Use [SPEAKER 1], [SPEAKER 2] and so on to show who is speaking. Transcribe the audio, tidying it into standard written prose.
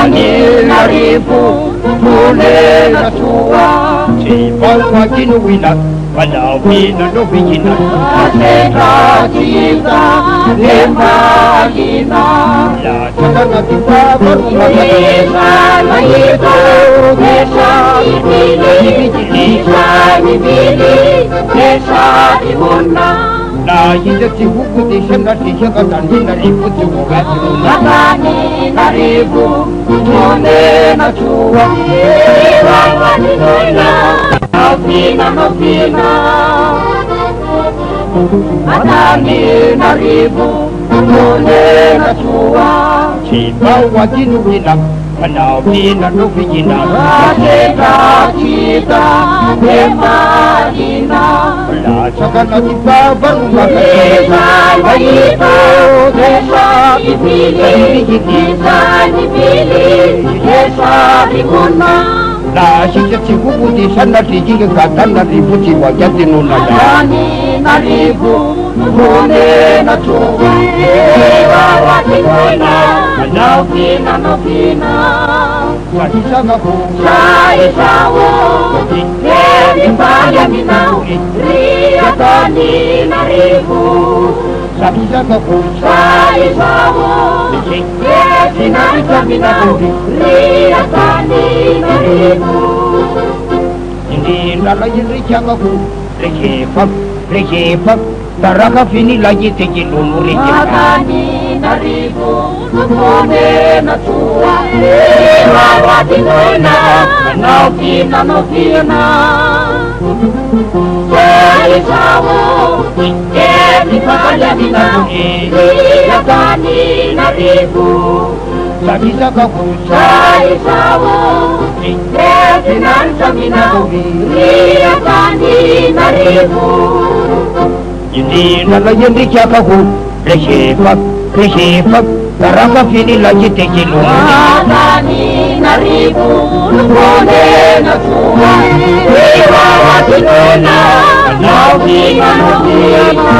[SPEAKER 1] Ananginarifu tulela tua Cipawa kinuwina Palawina nubigina Aseta cita Lemagina La cakana tiba Isa mayito Desa ibili Isa ibili Desa ibuna Na hidup si buku di sana di sana tani naribu si bukan tani naribu tune na chua iwa ni noina nofina tani naribu tune na chua cipawa kinuwina Panawina nubigina Aseta cita Lemagina La cakana tiba baru Desa mayito Desa ibili Desa ibili Desa ibuna La sisa cibuku di sana di jika kata naribu ciwa jati nuna Nani naribu Tune na chua Iwa wati noina Nofina nofina Sakisa ngaku Saisawo Kemi paya minau Ria tani naribu Sakisa ngaku Saisawo Kemi paya minau Ria tani naribu Ini lalai rica ngaku Rekefak Taraka fini lagi tekin umur Matani naribu Nukone na tua Iwawati noina Nofina nofina Saisawo Kemi paya minau Iyatani naribu Sakisa kaku Saisawo Kemi nansa minau Iyatani naribu Ini nalayan di cakaku Resifak Taraka fini lagi tekin Matani naribu Nukone na tua Iwawati noina Nofina nofina